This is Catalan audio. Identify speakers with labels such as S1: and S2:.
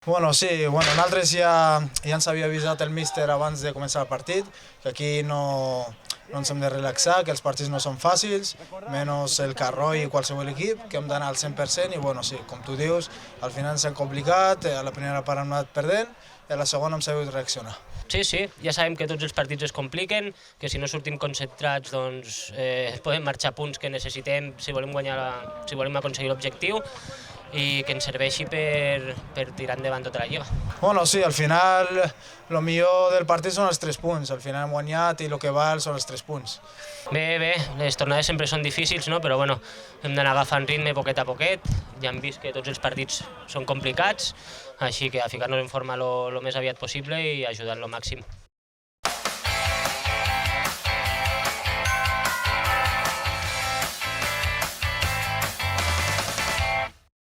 S1: Sí, nosaltres ja ens havia avisat el míster abans de començar el partit, que aquí no ens hem de relaxar, que els partits no són fàcils, menys el Carró i qualsevol equip, que hem d'anar al 100% i sí, com tu dius, al final ens hem complicat, a la primera part hem anat perdent i a la segona hem sabut reaccionar.
S2: Sí, ja sabem que tots els partits es compliquen, que si no sortim concentrats doncs podem marxar punts que necessitem si volem guanyar, si volem aconseguir l'objectiu i que ens serveixi per tirar endavant tota la lliga.
S1: Sí, al final el millor del partit són els 3 punts, al final hem guanyat i el que val són els 3 punts.
S2: Bé, les tornades sempre són difícils, no? Però hem d'anar agafant ritme poquet a poquet, ja hem vist que tots els partits són complicats, així que a ficar-nos en forma el més aviat possible i ajudar lo màxim.